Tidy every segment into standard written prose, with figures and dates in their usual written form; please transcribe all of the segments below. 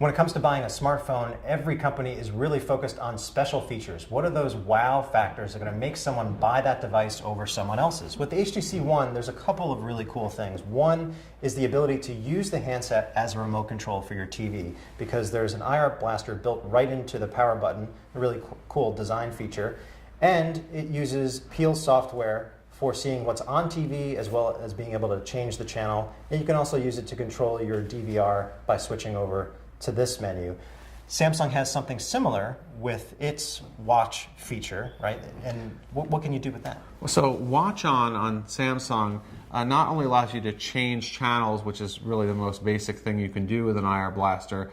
When it comes to buying a smartphone, every company is really focused on special features. What are those wow factors that are going to make someone buy that device over someone else's? With the HTC One, there's a couple of really cool things. One is the ability to use the handset as a remote control for your TV, because there's an IR blaster built right into the power button, a really cool design feature. And it uses Peel software for seeing what's on TV, as well as being able to change the channel. And you can also use it to control your DVR by switching over to this menu. Samsung has something similar with its watch feature, right? And what can you do with that? So Watch on Samsung not only allows you to change channels, which is really the most basic thing you can do with an IR blaster,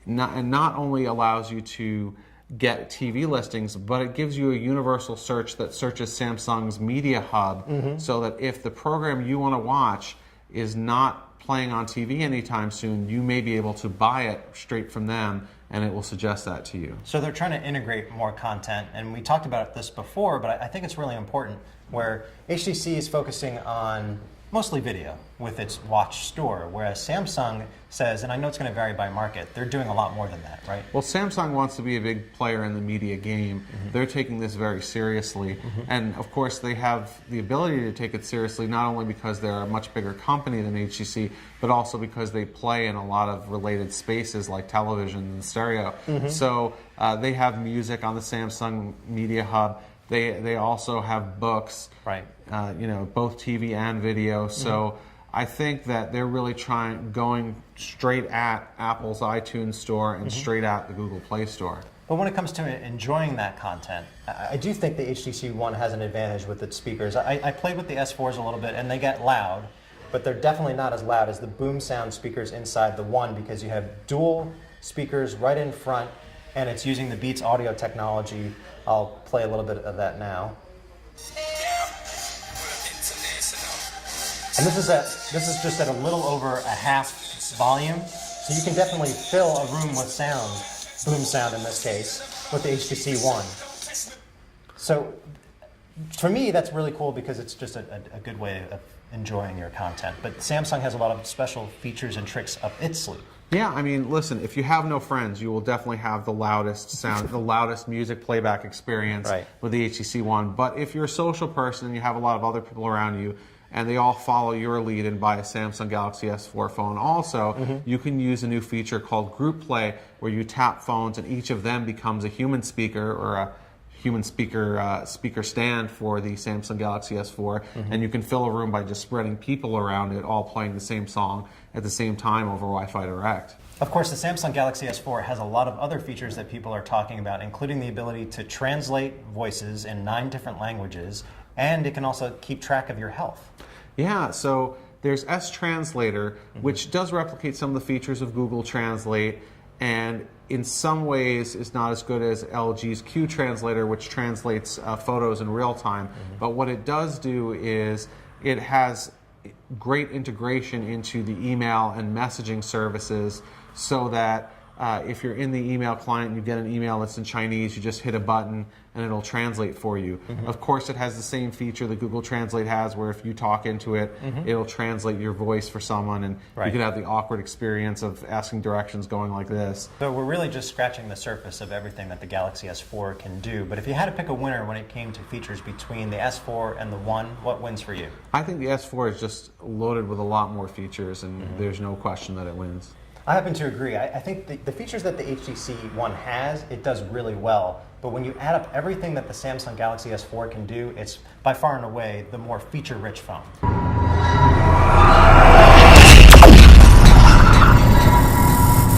and not only allows you to get TV listings, but it gives you a universal search that searches Samsung's media hub, so that if the program you want to watch is not playing on TV anytime soon, you may be able to buy it straight from them, and it will suggest that to you. So they're trying to integrate more content, and we talked about this before, but I think it's really important, where HTC is focusing on mostly video with its watch store, whereas Samsung says, and I know it's going to vary by market, they're doing a lot more than that, right? Well, Samsung wants to be a big player in the media game. They're taking this very seriously. And of course, they have the ability to take it seriously, not only because they're a much bigger company than HTC, but also because they play in a lot of related spaces like television and stereo. So they have music on the Samsung Media Hub. They also have books, right? Both TV and video. So I think that they're really going straight at Apple's iTunes Store and straight at the Google Play Store. But when it comes to enjoying that content, I do think the HTC One has an advantage with its speakers. I played with the S4s a little bit, and they get loud, but they're definitely not as loud as the boom sound speakers inside the One, because you have dual speakers right in front, and it's using the Beats audio technology. I'll play a little bit of that now. And this is just at a little over a half volume, so you can definitely fill a room with sound, boom sound in this case, with the HTC One. So for me, that's really cool because it's just a good way of enjoying your content. But Samsung has a lot of special features and tricks up its sleeve. Yeah, I mean, listen, if you have no friends, you will definitely have the loudest sound, the loudest music playback experience with the HTC One. But if you're a social person and you have a lot of other people around you, and they all follow your lead and buy a Samsung Galaxy S4 phone also, you can use a new feature called Group Play, where you tap phones and each of them becomes a human speaker or a human speaker stand for the Samsung Galaxy S4, and you can fill a room by just spreading people around it, all playing the same song at the same time over Wi-Fi Direct. Of course, the Samsung Galaxy S4 has a lot of other features that people are talking about, including the ability to translate voices in 9 different languages, and it can also keep track of your health. Yeah, so there's Translator, which does replicate some of the features of Google Translate, and in some ways is not as good as LG's Q Translator, which translates photos in real time. But what it does do is it has great integration into the email and messaging services, so that if you're in the email client and you get an email that's in Chinese, you just hit a button and it'll translate for you. Of course, it has the same feature that Google Translate has, where if you talk into it, it'll translate your voice for someone, and you could have the awkward experience of asking directions going like this. So we're really just scratching the surface of everything that the Galaxy S4 can do. But if you had to pick a winner when it came to features between the S4 and the One, what wins for you? I think the S4 is just loaded with a lot more features, and there's no question that it wins. I happen to agree. I think the features that the HTC One has, it does really well. But when you add up everything that the Samsung Galaxy S4 can do, it's by far and away the more feature-rich phone.